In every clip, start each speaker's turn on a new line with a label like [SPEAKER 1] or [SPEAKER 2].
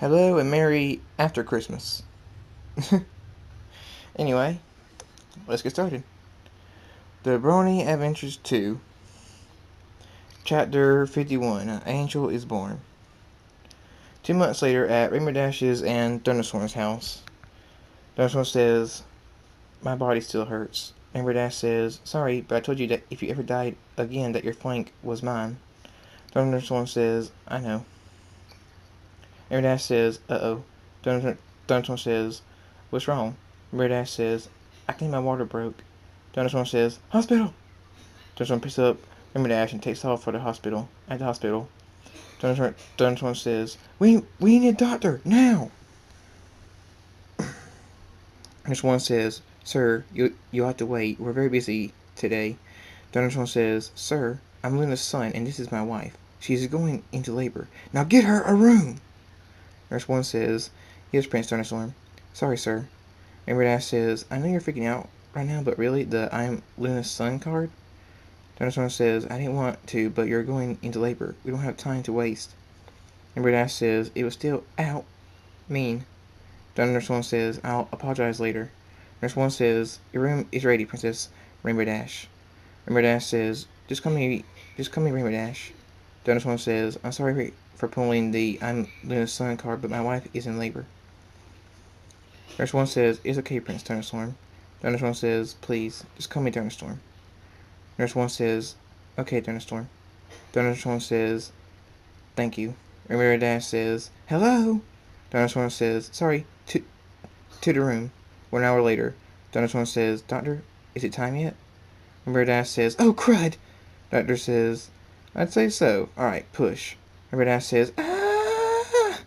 [SPEAKER 1] Hello and Merry after Christmas. Anyway, let's get started. The Brony Adventures 2, Chapter 51, An Angel is Born. 2 months later at Rainbow Dash's and Thunderstorm's house. Thunderstorm says, "My body still hurts." Rainbow Dash says, "Sorry, but I told you that if you ever died again that your flank was mine." Thunderstorm says, "I know." Rainbow Dash says, "Uh-oh." Thunderstorm says, "What's wrong?" Rainbow Dash says, "I think my water broke." Thunderstorm says, "Hospital!" Thunderstorm picks up Rainbow Dash and takes off for the hospital. At the hospital, Thunderstorm says, We need a doctor, now!" Thunderstorm says, "Sir, you'll have to wait. We're very busy today." Thunderstorm says, "Sir, I'm Luna's son, and this is my wife. She's going into labor. Now get her a room!" Thunderstorm says, "Yes, Prince Thunderstorm." "Sorry, sir." Rainbow Dash says, "I know you're freaking out right now, but really, the I'm Luna's son card?" Thunderstorm says, "I didn't want to, but you're going into labor. We don't have time to waste." Rainbow Dash says, "It was still out mean." Thunderstorm says, "I'll apologize later." Thunderstorm says, "Your room is ready, Princess Rainbow Dash." Rainbow Dash says, Just call me Rainbow Dash." Thunderstorm says, "I'm sorry for pulling the I'm Luna's son card, but my wife is in labor." Thunderstorm says, "It's okay, Prince Thunderstorm." Thunderstorm says, "Please, just call me Thunderstorm." Thunderstorm says, "Okay, Thunderstorm." Thunderstorm says, "Thank you." Rainbow Dash says, "Hello." Thunderstorm says, "Sorry, to the room." 1 hour later, Thunderstorm says, "Doctor, is it time yet?" Rainbow Dash says, "Oh, crud." Doctor says, "I'd say so. Alright, push." Rainbow Dash says, "Ah."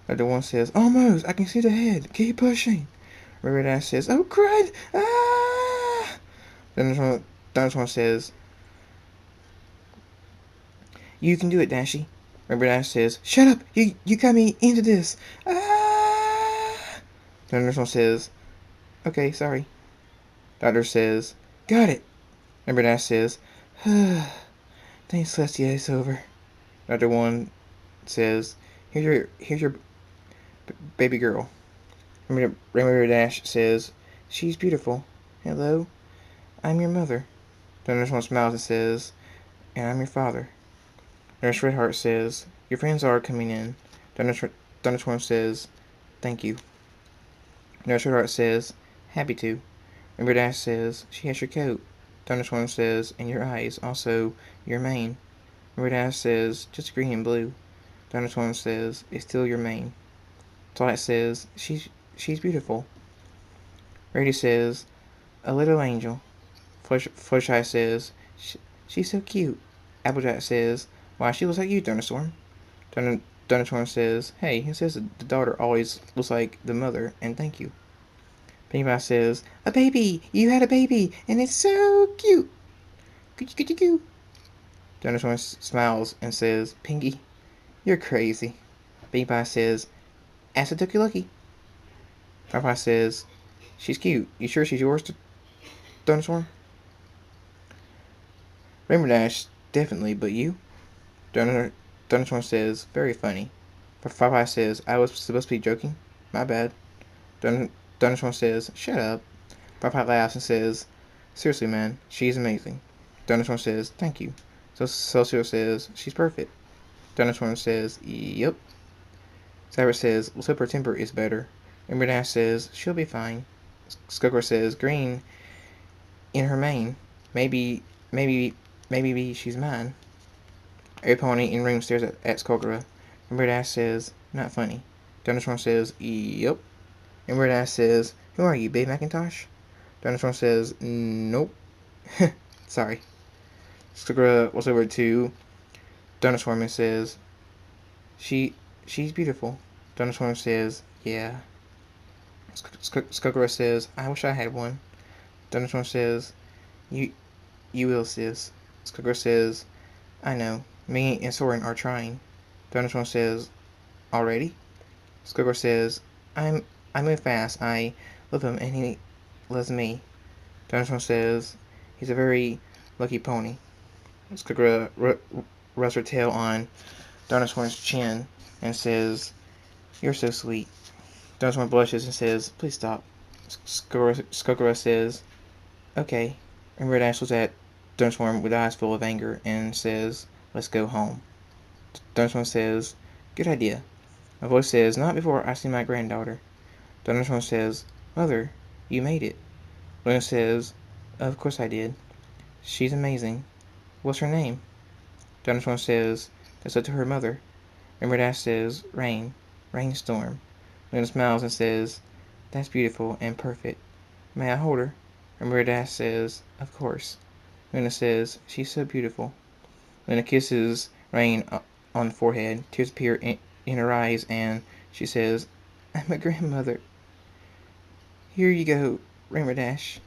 [SPEAKER 1] Doctor 1 says, "Almost. I can see the head. Keep pushing." Rainbow Dash says, "Oh, crud. Ah." Thunderstorm says, "You can do it, Dashy." Rainbow Dash says, "Shut up! You got me into this! Ah!" Thunderstorm says, "Okay, sorry." Doctor says, "Got it." Rainbow Dash says, "Thanks, Celestia, it's over." Doctor 1 says, here's your baby girl." Rainbow Dash says, "She's beautiful. Hello, I'm your mother." Thunderstorm smiles and says, "And I'm your father." Nurse Redheart says, "Your friends are coming in." Thunderstorm says, "Thank you." Nurse Redheart says, "Happy to." Rainbow Dash says, "She has your coat." Thunderstorm says, "And your eyes, also your mane." Rainbow Dash says, "Just green and blue." Thunderstorm says, "It's still your mane." Twilight says, She's beautiful." Rady says, "A little angel." Fluttershy says, She's so cute." Applejack says, "Why, she looks like you, Thunderstorm." Thunderstorm says, "Hey, it says the daughter always looks like the mother, and thank you." Penny Pie says, "A baby! You had a baby, and it's so cute!" Coo-coo-coo-coo. Thunderstorm smiles and says, "Pinky, you're crazy." Penny Pie says, "Acid lucky." Firefly says, "She's cute. You sure she's yours, Thunderstorm?" Rainbow Dash, "Definitely, but you?" Thunderstorm says, "Very funny." Firefly says, "I was supposed to be joking. My bad." Thunderstorm says, "Shut up." Firefly laughs and says, "Seriously, man, she's amazing." Thunderstorm says, "Thank you." So Celestial says, "She's perfect." Thunderstorm says, "Yep." Cybert says, "Let's hope her temper is better." Rainbow Dash says, "She'll be fine." Skullgirl says, "Green in her mane. Maybe, maybe, maybe she's mine." Every pony in room stares at Skullgirl. Rainbow Dash says, "Not funny." Thunderstorm says, "Yep." Rainbow Dash says, "Who are you, Babe Macintosh?" Thunderstorm says, "Nope." Sorry. Skullgirl walks over to Thunderstorm and says, She's beautiful." Thunderstorm says, "Yeah." Skullgirl says, "I wish I had one." Thunderstorm says, You you will, sis." Skullgirl says, "I know. Me and Soren are trying." Thunderstorm says, "Already?" Skullgirl says, I move fast. I love him and he loves me." Thunderstorm says, "He's a very lucky pony." Skullgirl rubs her tail on Thunderstorm's chin and says, You're so sweet. Thunderstorm blushes and says, please stop. Skokoro says, okay. And Red Ash looks at Thunderstorm with eyes full of anger and says, let's go home. Thunderstorm says, good idea. My voice says, not before I see my granddaughter. Thunderstorm says, Mother, you made it. Luna says, of course I did. She's amazing. What's her name? Thunderstorm says, that's up to her mother. And Red Ash says, Rain. Rainstorm. Luna smiles and says, that's beautiful and perfect. May I hold her? And Red Ash says, of course. Luna says, she's so beautiful. Luna kisses Rain on the forehead. Tears appear in her eyes and she says, I'm a grandmother. Here you go, Rainbow Dash.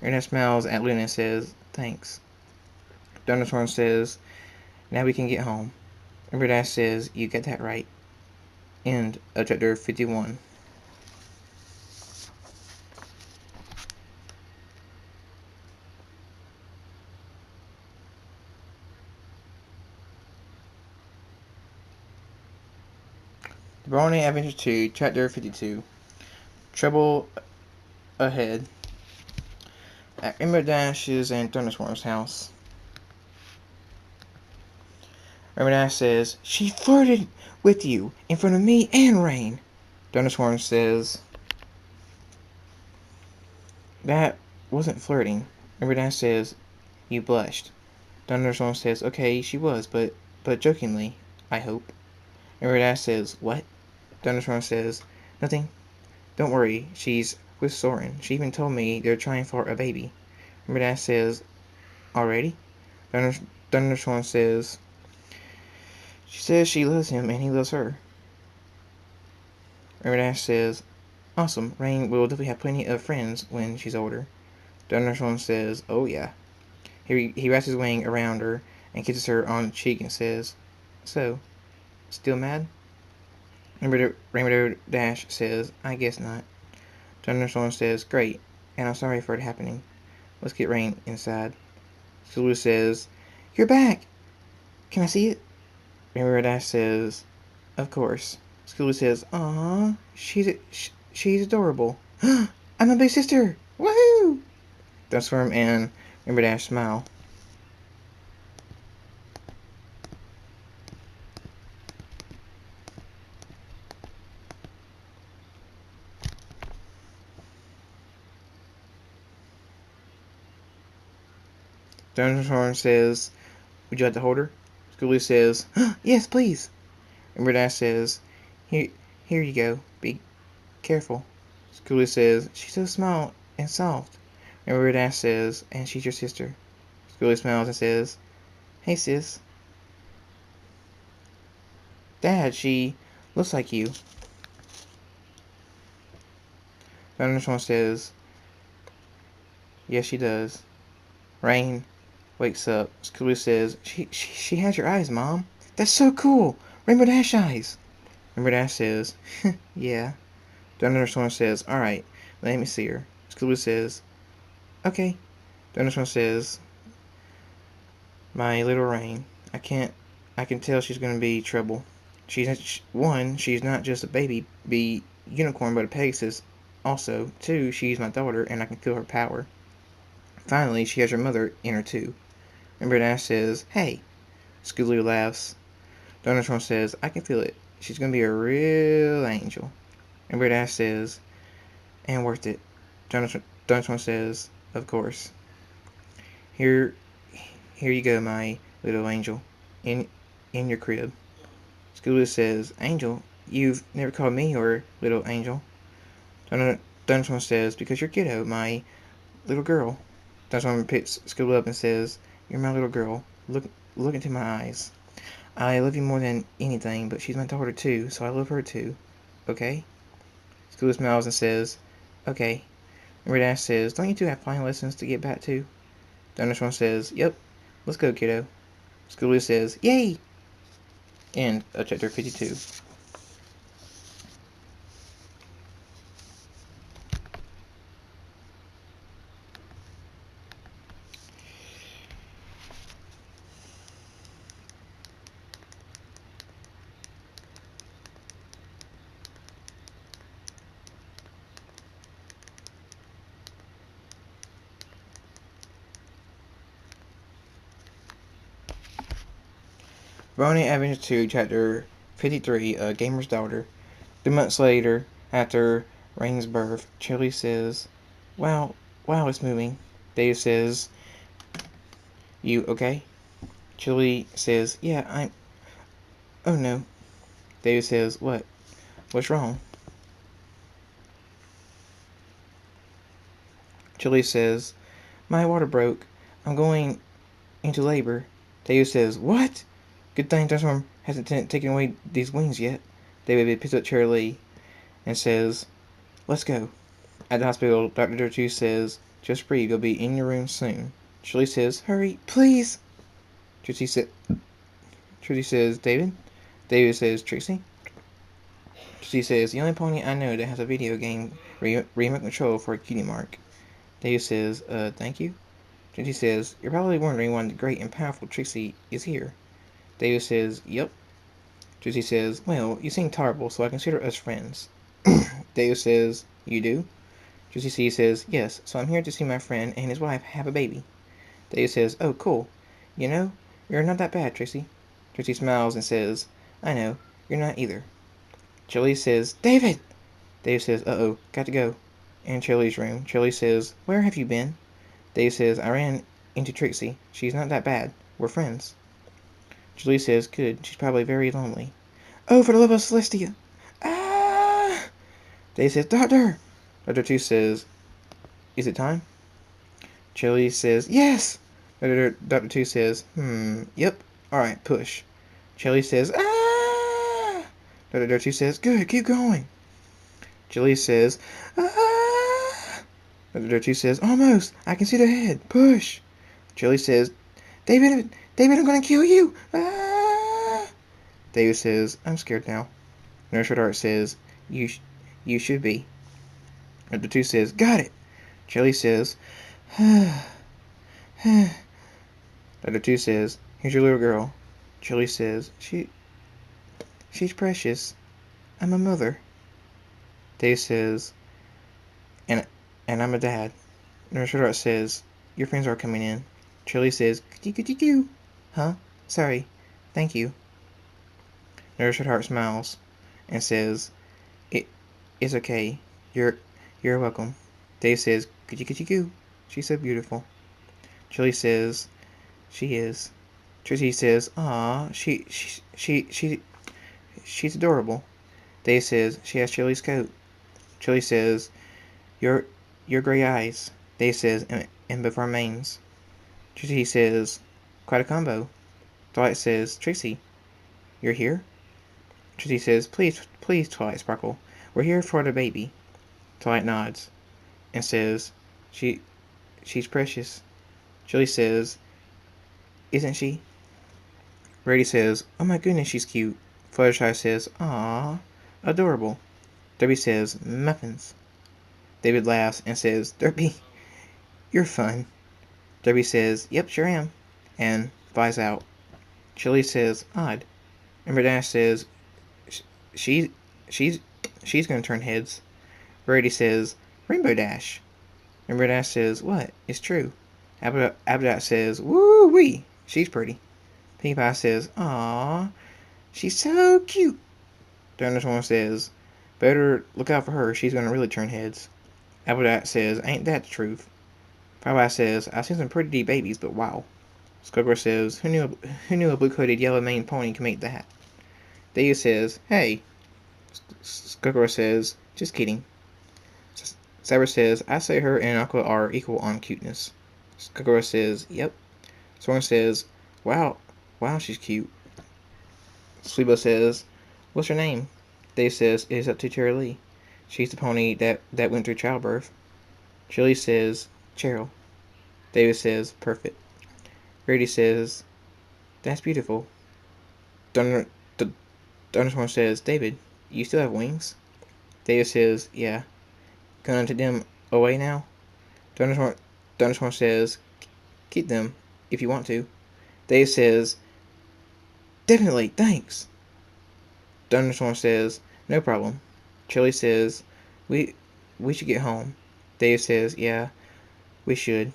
[SPEAKER 1] Rainbow Dash smiles at Luna and says, thanks. Thunderstorm says, now we can get home. Rainbow Dash says, you got that right. End of chapter 51. The Brony Adventures 2, chapter 52. Trouble ahead. At Rainbow Dash's and Thunderstorm's house. Rainbow Dash says, she flirted with you in front of me and Rain. Thunderstorm says, that wasn't flirting. Rainbow Dash says, you blushed. Thunderstorm says, okay, she was, but jokingly, I hope. Rainbow Dash says, what? Thunderstorm says, nothing. Don't worry, she's with Soren. She even told me they're trying for a baby. Rainbow Dash says, already? Thunderstorm says, she says she loves him and he loves her. Rainbow Dash says, awesome, Rain will definitely have plenty of friends when she's older. Thunderstorm says, oh yeah. He wraps his wing around her and kisses her on the cheek and says, so, still mad? Rainbow Dash says, I guess not. Thunderstorm says, great, and I'm sorry for it happening. Let's get Rain inside. Sulu says, you're back! Can I see it? Rainbow Dash says, of course. Sulu says, aww, she's adorable. I'm a big sister! Woohoo! Thunderstorm and Rainbow Dash smile. Thunderstorm says, would you like to hold her? Sulu says, yes, please. Rainbow Dash says, here you go. Be careful. Sulu says, she's so small and soft. Rainbow Dash says, and she's your sister. Sulu smiles and says, hey sis. Dad, she looks like you. Thunderstorm says, yes she does. Rain wakes up. Sulu says, she has your eyes, Mom. That's so cool. Rainbow Dash eyes. Rainbow Dash says, yeah. Thunderstorm says, alright, let me see her. Sulu says, okay. Thunderstorm says, my little Rain. I can tell she's gonna be trouble. She's not just a baby unicorn, but a Pegasus. Also, 2, she's my daughter, and I can feel her power. Finally, she has her mother in her too. Rainbow Dash says, hey. Scootaloo laughs. Thunderstorm says, I can feel it. She's gonna be a real angel. Rainbow Dash says, and worth it. Thunderstorm says, of course. Here you go, my little angel. In your crib. Scootaloo says, Angel? You've never called me your little angel. Thunderstorm says, because you're kiddo, my little girl. Thunderstorm picks Scootaloo up and says, you're my little girl. Look into my eyes. I love you more than anything, but she's my daughter too, so I love her too. Okay? Scootaloo smiles and says, okay. Rainbow Dash says, don't you two have flying lessons to get back to? Thunderstorm says, yep. Let's go, kiddo. Scootaloo says, yay! End of chapter 52. Brony Adventures 2, Chapter 53, A Gamer's Daughter. 2 months later, after Rain's birth, Chili says, Wow, it's moving. Dave says, You okay? Chili says, Yeah, Oh no. Dave says, What? What's wrong? Chili says, My water broke. I'm going into labor. Dave says, What? Good thing Thunderstorm hasn't taken away these wings yet. David picks up Charlie and says, Let's go. At the hospital, Dr. Dirtu says, Just breathe, you'll be in your room soon. Shirley says, Hurry, please. Trixie says, David? David says, Trixie? Trixie says, The only pony I know that has a video game remote control for a cutie mark. David says, thank you. Trixie says, You're probably wondering why the great and powerful Trixie is here. David says, Yep. Trixie says, Well, you seem terrible, so I consider us friends. David says, You do? Trixie says, Yes, so I'm here to see my friend and his wife have a baby. David says, Oh, cool. You know, you're not that bad, Trixie. Trixie smiles and says, I know, you're not either. Chili says, David! David says, Uh-oh, got to go. In Chili's room, Chili says, Where have you been? David says, I ran into Trixie. She's not that bad. We're friends. Chili says, Good, she's probably very lonely. Oh, for the love of Celestia! Ah! David says, Doctor! Dr. 2 says, Is it time? Chili says, Yes! Dr. 2 says, Yep. Alright, push. Chili says, Ah! Dr. 2 says, Good, keep going. Chili says, Ah! Dr. 2 says, Almost. I can see the head. Push. Chili says, David, I'm gonna kill you. Ah! David says, I'm scared now. Nurse Redart says, You should be. Dr. 2 says, Got it. Chili says, Dr. 2 says, Here's your little girl. Chili says, She's precious. I'm a mother. Dave says, And I'm a dad. Nurse Redart says, Your friends are coming in. Chili says, Coo. Huh? Sorry. Thank you. Nurse Redart smiles and says, It's okay. You're welcome. Dave says, Coo. She's so beautiful. Chili says, She is. Trixie says, Aw, she's adorable. Dave says, She has Chili's coat. Chili says, Your gray eyes. Dave says, and both our manes. Trixie says, Quite a combo. Twilight says, Trixie, you're here? Trixie says, Please, Twilight Sparkle. We're here for the baby. Twilight nods and says, She's precious. Chili says, Isn't she? Brady says, Oh my goodness, she's cute. Fluttershy says, Aww, adorable. Derby says, Muffins. David laughs and says, Derby, you're fun. Derby says, Yep, sure am. And flies out. Chili says, Odd. Ember Dash says, She's gonna turn heads. Brady says, Rainbow Dash. Ember Dash says, What? It's true. Abdot says, Woo wee, she's pretty. Pinkie Pie says, Aww, she's so cute. Thunderstorm says, Better look out for her, she's gonna really turn heads. Appledot says, Ain't that the truth? Popeye says, I've seen some pretty deep babies, but wow. Skullgirl says, Who knew a blue-coated yellow-maned pony could make that? Dave says, Hey. Skullgirl says, Just kidding. Saber says, I say her and Uncle are equal on cuteness. Skullgirl says, Yep. Swarm says, Wow, she's cute. Sleebo says, What's her name? Dave says, It is up to Cherry Lee. She's the pony that went through childbirth. Chili says, Cheryl. David says, Perfect. Grady says, That's beautiful. Thunderstorm says, David, you still have wings? David says, Yeah. Gonna take them away now? Thunderstorm says, Keep them, if you want to. Dave says, Definitely, thanks. Thunderstorm says, No problem. Chili says, We should get home. Dave says, Yeah, we should.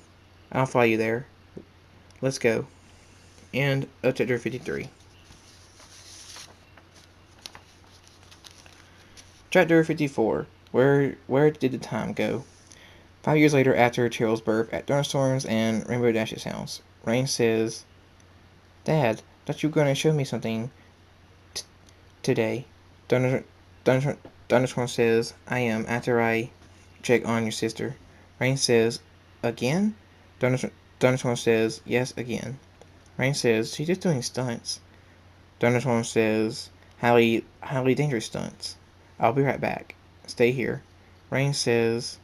[SPEAKER 1] I'll follow you there. Let's go. End of chapter 53. Chapter 54. Where did the time go? 5 years later, after Cheryl's birth, at thunderstorms and Rainbow Dash's house, Rain says, "Dad, thought you were going to show me something today." Thunder, Thunder, Thunderstorm says, "I am, after I check on your sister." Rain says, "Again?" Thunderstorm says, "Yes, again." Rain says, "She's just doing stunts." Thunderstorm says, highly dangerous stunts. "I'll be right back. Stay here." Rain says,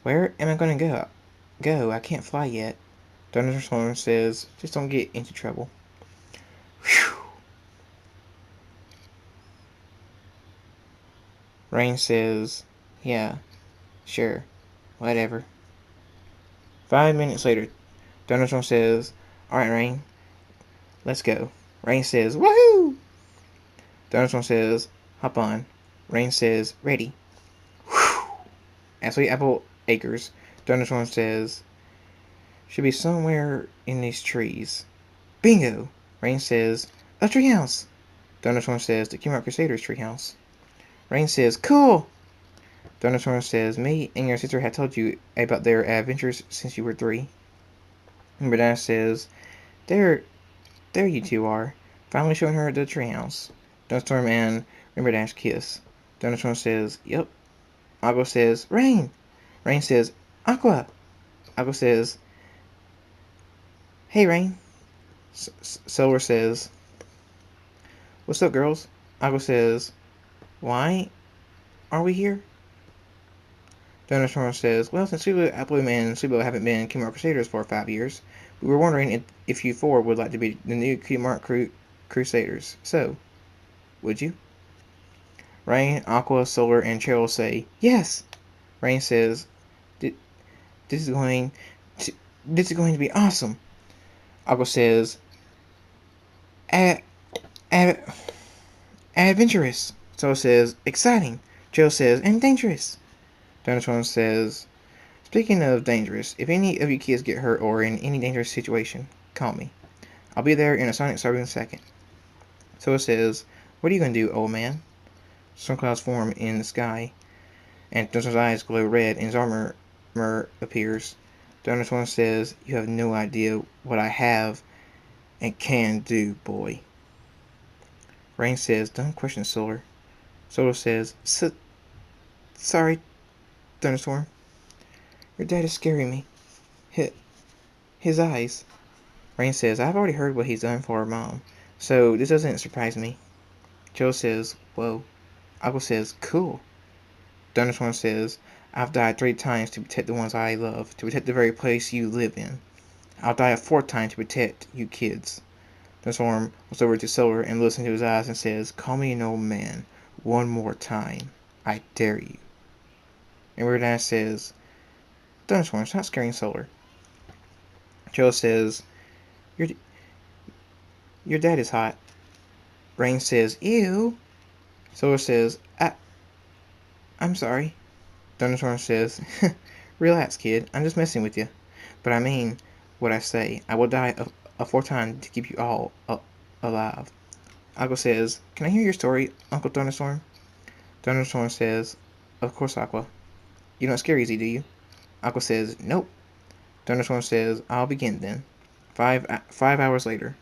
[SPEAKER 1] "Where am I going to go? I can't fly yet." Thunderstorm says, "Just don't get into trouble." Whew. Rain says, "Yeah, sure, whatever." 5 minutes later, Thunderstorm says, "Alright, Rain, let's go." Rain says, "Woohoo!" Thunderstorm says, "Hop on." Rain says, "Ready." Whew. At Sweet Apple Acres, Thunderstorm says, "Should be somewhere in these trees." Bingo! Rain says, "A treehouse." Thunderstorm says, "The Kmart Crusaders treehouse." Rain says, "Cool!" Thunderstorm says, "Me and your sister have told you about their adventures since you were 3. Rainbow Dash says, There you two are. Finally showing her the treehouse." Thunderstorm and Rainbow Dash kiss. Thunderstorm says, "Yep." Aqua says, "Rain." Rain says, "Aqua." Aqua says, "Hey, Rain." Silver says, "What's up, girls?" Aqua says, "Why are we here?" Thunderstorm says, "Well, since Apple and Subo haven't been Kmart Crusaders for 5 years, we were wondering if you four would like to be the new Kmart Crusaders. So, would you?" Rain, Aqua, Solar, and Cheryl say, "Yes." Rain says, "This is going to be awesome." Aqua says, "Ad, ad, adventurous." Solar says, "Exciting." Cheryl says, "And dangerous." Thunderstorm says, "Speaking of dangerous, if any of you kids get hurt or in any dangerous situation, call me. I'll be there in a sonic second." Solar says, "What are you going to do, old man?" Storm clouds form in the sky, and Thunderstorm's eyes glow red, and his armor appears. Thunderstorm says, "You have no idea what I have and can do, boy." Rain says, "Don't question Solar." Solar says, "Sorry, Thunderstorm. Your dad is scaring me. His eyes." Rain says, "I've already heard what he's done for Mom, so this doesn't surprise me." Joe says, "Whoa." Aqua says, "Cool." Thunderstorm says, "I've died 3 times to protect the ones I love, to protect the very place you live in. I'll die a 4th time to protect you kids." Thunderstorm looks over to Solar and looks into his eyes and says, "Call me an old man. One more time. I dare you." And Weird Ass says, "Thunderstorm, stop scaring Solar." Joe says, Your dad is hot." Rain says, "Ew." Solar says, I'm sorry." Thunderstorm says, "Relax, kid. I'm just messing with you. But I mean what I say. I will die a 4th time to keep you all alive." Aqua says, "Can I hear your story, Uncle Thunderstorm?" Thunderstorm says, "Of course, Aqua. You don't scare easy, do you?" Aqua says, "Nope." Thunderstorm says, "I'll begin then." 5 hours later,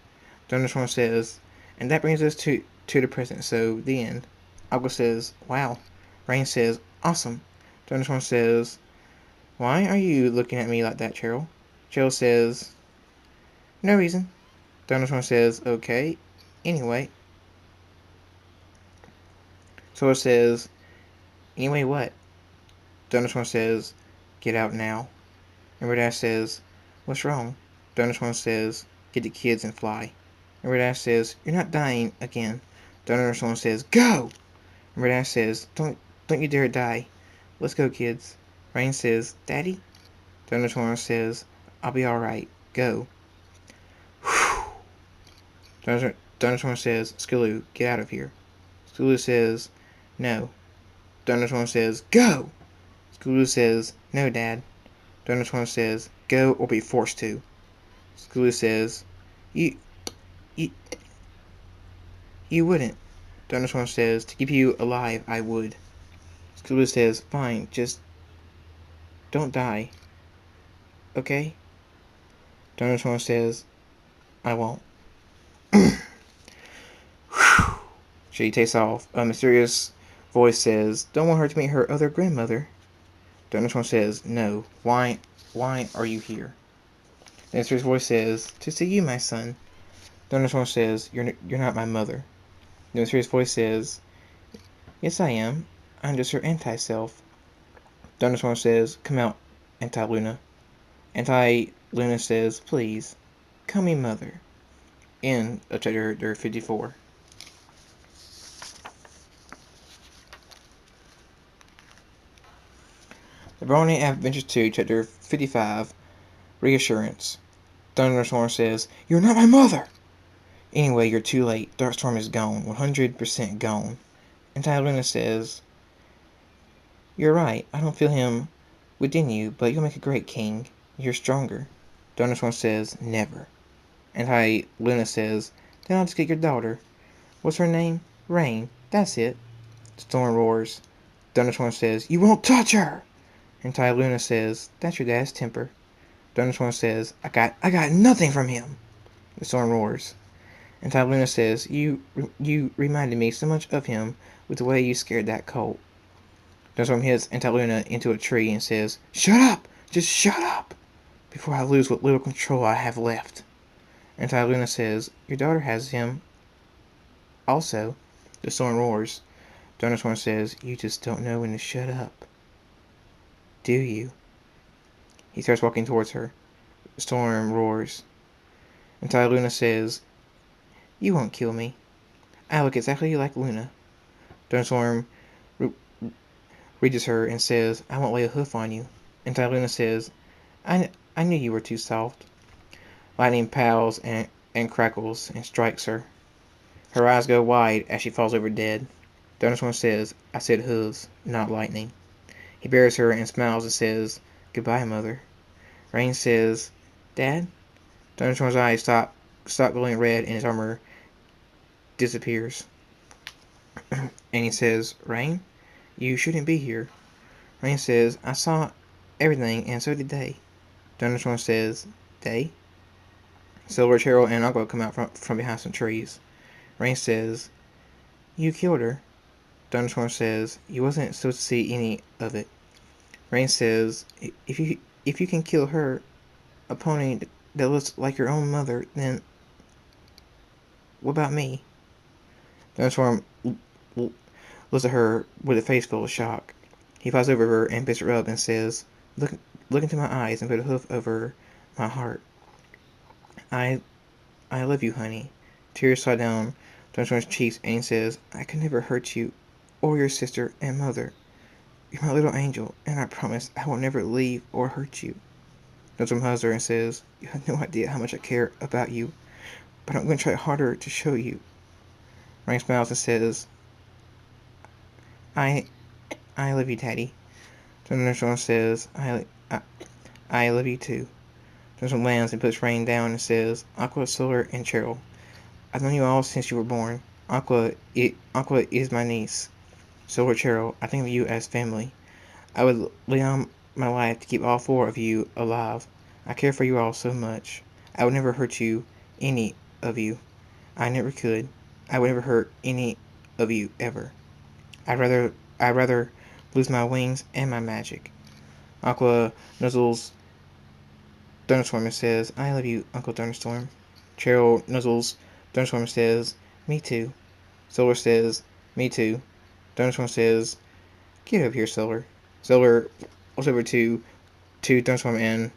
[SPEAKER 1] Thunderstorm says, "And that brings us to the present, so the end." Aqua says, "Wow." Rain says, "Awesome." Thunderstorm says, "Why are you looking at me like that, Cheryl?" Cheryl says, "No reason." Thunderstorm says, "Okay. Anyway." Solar says, "Anyway what?" Thunderstorm says, "Get out now." And Red Ash says, "What's wrong?" Thunderstorm says, "Get the kids and fly." And Red Ash says, "You're not dying again." Thunderstorm says, "Go!" And Red Ash says, Don't you dare die. Let's go, kids." Rain says, "Daddy?" Thunderstorm says, "I'll be alright. Go." Thunderstorm says, "Skiloo, get out of here." Skiloo says, "No." Thunderstorm says, "Go!" Skiloo says, "No, Dad." Thunderstorm says, "Go or be forced to." Skiloo says, You, you, you wouldn't." Thunderstorm says, to keep you alive, I would. Scooter says, fine, just don't die. Okay? Thunderstorm says, I won't. She takes off. A mysterious voice says, don't want her to meet her other grandmother. Thunderstorm says, no. Why are you here? The mysterious voice says, to see you, my son. Thunderstorm says, you're not my mother. The mysterious voice says, yes, I am. I'm just her anti-self. Thunderstorm says, come out, Anti-Luna. Anti-Luna says, please, call me mother. End of chapter 54. The Brony Adventures 2, chapter 55, Reassurance. Thunderstorm says, you're not my mother! Anyway, you're too late. Darkstorm is gone. 100% gone. Anti-Luna says, you're right. I don't feel him within you, but you'll make a great king. You're stronger. Thunderstorm says, never. Anti-Luna says, then I'll just get your daughter. What's her name? Rain. That's it. Storm roars. Thunderstorm says, you won't touch her! Anti-Luna says, that's your dad's temper. Thunderstorm says, I got nothing from him. The storm roars. Anti-Luna says, you reminded me so much of him with the way you scared that colt. Thunderstorm hits Anti-Luna into a tree and says, shut up! Just shut up! Before I lose what little control I have left. Anti-Luna says, your daughter has him also. The storm roars. Thunderstorm says, you just don't know when to shut up. Do you? He starts walking towards her. The storm roars. Anti-Luna says, you won't kill me. I look exactly like Luna. Thunderstorm reaches her and says, I won't lay a hoof on you. Anti-Luna says, I knew you were too soft. Lightning pows and crackles and strikes her. Her eyes go wide as she falls over dead. Thunderstorm says, I said hooves, not lightning. He buries her and smiles and says, goodbye, mother. Rain says, Dad? Thunderstorm's eyes stop glowing red and his armor disappears. And he says, Rain? You shouldn't be here. Rain says, I saw everything and so did they. Thunderstorm says, they? Silver, Cheryl, and Aqua come out from behind some trees. Rain says, you killed her. Thunderstorm says, you wasn't supposed to see any of it. Rain says, if you can kill her, a pony that looks like your own mother, then what about me? Thunderstorm looks at her with a face full of shock. He flies over her and picks her up and says, look into my eyes and put a hoof over my heart. I love you, honey. Tears slide down Thunderstorm's cheeks and he says, I could never hurt you or your sister and mother. You're my little angel, and I promise I will never leave or hurt you. Thunderstorm hugs her and says, you have no idea how much I care about you, but I'm going to try harder to show you. Rain smiles and says, I love you, Daddy. Thunderstorm says, I love you too. Thunderstorm lands and puts Rain down and says, Aqua, Solar, and Cheryl, I've known you all since you were born. Aqua is my niece. Solar, Cheryl, I think of you as family. I would lay on my life to keep all four of you alive. I care for you all so much. I would never hurt you, any of you. I never could. I would never hurt any of you ever. I'd rather lose my wings and my magic. Aqua nuzzles Thunderstorm and says, I love you, Uncle Thunderstorm. Cheryl nuzzles Thunderstorm and says, me too. Solar says, me too. Thunderstorm says, get over here, Solar. Solar walks over to Thunderstorm and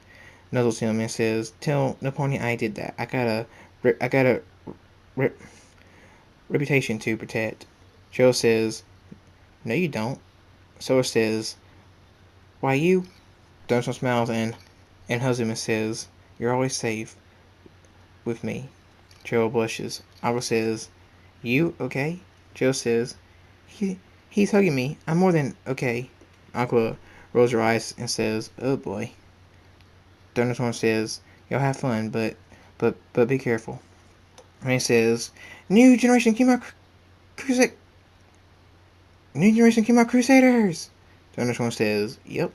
[SPEAKER 1] nuzzles him and says, tell Naponi I did that. I got a reputation to protect. Cheryl says, no you don't. Solar says, why you? Thunderstorm smiles and hugs him and says, you're always safe with me. Cheryl blushes. Aqua says, you okay? Cheryl says, he's hugging me. I'm more than okay. Aqua rolls her eyes and says, oh boy. Thunderstorm says, y'all have fun, but be careful. Rain says, new generation Kima New generation came out, Crusaders! Thunderstorm says, yep.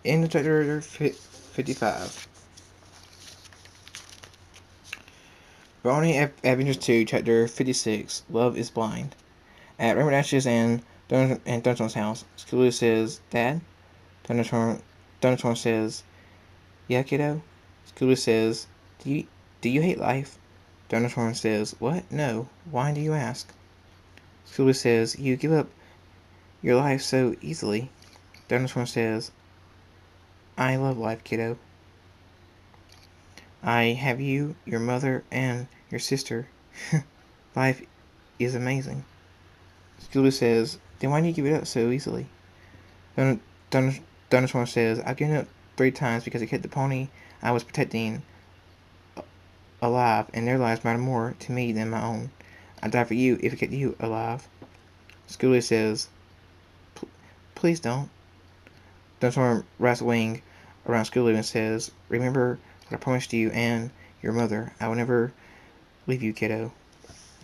[SPEAKER 1] In the chapter 55. Brony Adventures 2, chapter 56. Love is blind. At Rainbow Dashes and Thunderstorm's house, Scooby says, Dad? Thunderstorm says, yeah, kiddo? Scooby says, do you hate life? Thunderstorm says, what? No. Why do you ask? Scooby says, you give up your life so easily. Thunderstorm says, I love life, kiddo. I have you, your mother, and your sister. Life is amazing. Scooby says, then why do you give it up so easily? Thunderstorm says, I've given up 3 times because it kept the pony I was protecting alive, and their lives matter more to me than my own. I'd die for you if it kept you alive. Scooby says, please don't. Thunderstorm wraps a wing around Scooby and says, remember what I promised you and your mother. I will never leave you, kiddo.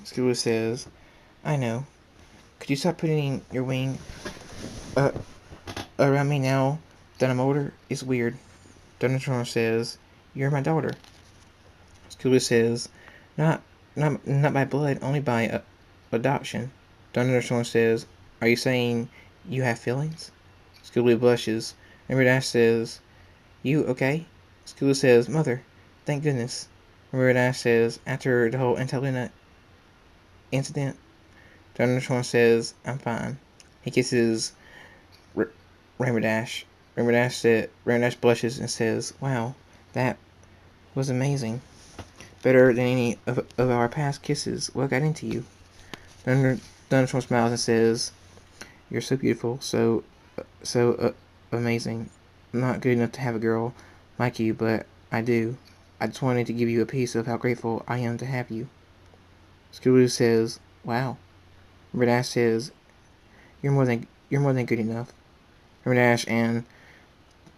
[SPEAKER 1] Scooby says, I know. Could you stop putting your wing around me now that I'm older? It's weird. Thunderstorm says, you're my daughter. Scooby says, not by blood, only by adoption. Thunderstorm says, are you saying you have feelings? Scooby blushes. Remember Dash says, you okay? Scooby says, Mother, thank goodness. Remember Dash says, after the whole Angelina incident? Thunderstorm says, I'm fine. He kisses Rainbow Dash. Rainbow Dash blushes and says, wow, that was amazing. Better than any of our past kisses. What got into you? Thunderstorm smiles and says, you're so beautiful, so amazing. I'm not good enough to have a girl like you, but I do. I just wanted to give you a piece of how grateful I am to have you. Scooby says, wow. Remember Dash says, you're more than good enough. Remember Dash and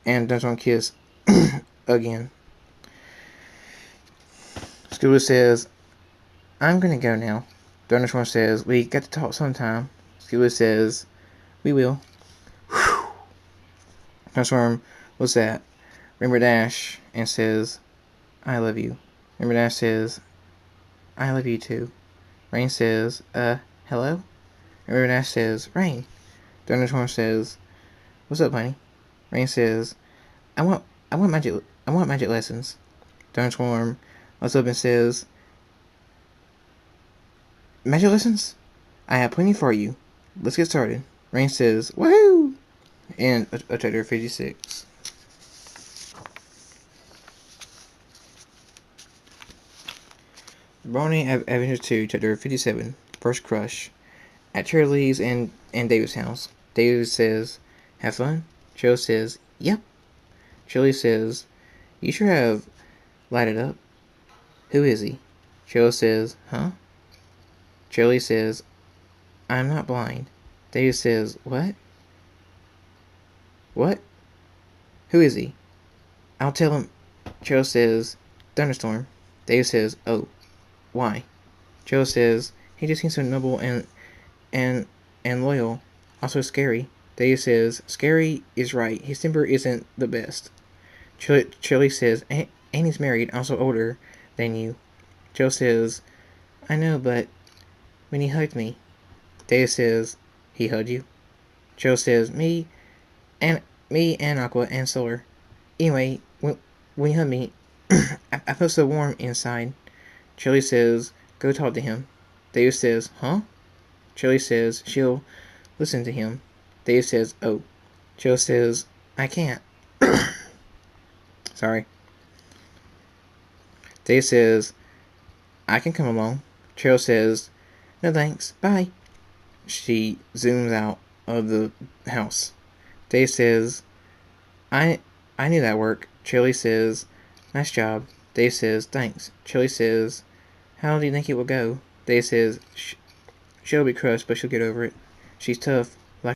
[SPEAKER 1] Thunderstorm kiss again. Scooby says, I'm gonna go now. Thunderstorm says, we got to talk sometime. Scooby says, we will. Thunderstorm looks at Rainbow Dash and says, I love you. Rainbow Dash says, I love you too. Rain says, hello? Rainbow Dash says, Rain. Thunderstorm says, what's up, honey? Rain says, I want magic lessons. Thunderstorm looks up and says, magic lessons? I have plenty for you. Let's get started. Rain says, woohoo! And chapter 56. Brony Adventures 2, chapter 57. First crush. At Charlie's and David's house, David says, have fun? Joe says, yep. Charlie says, you sure have lighted up. Who is he? Joe says, huh? Charlie says, I'm not blind. David says, what? What? Who is he? I'll tell him. Joe says, Thunderstorm. David says, oh, why? Joe says, he just seems so noble and loyal. Also scary. David says, scary is right. His temper isn't the best. Charlie says, and he's married, also older than you. Joe says, I know, but when he hugged me. David says, he hugged you? Joe says, me and Aqua and Solar. Anyway, when he hugged me, I felt so warm inside. Charlie says, go talk to him. David says, huh? Charlie says, she'll listen to him. David says, oh. Joe says, I can't. Sorry. Dave says, I can come along. Cheryl says, no thanks, bye. She zooms out of the house. Dave says, I knew that work. Charlie says, nice job. Dave says, thanks. Charlie says, how do you think it will go? Dave says, she'll be crushed, but she'll get over it. She's tough,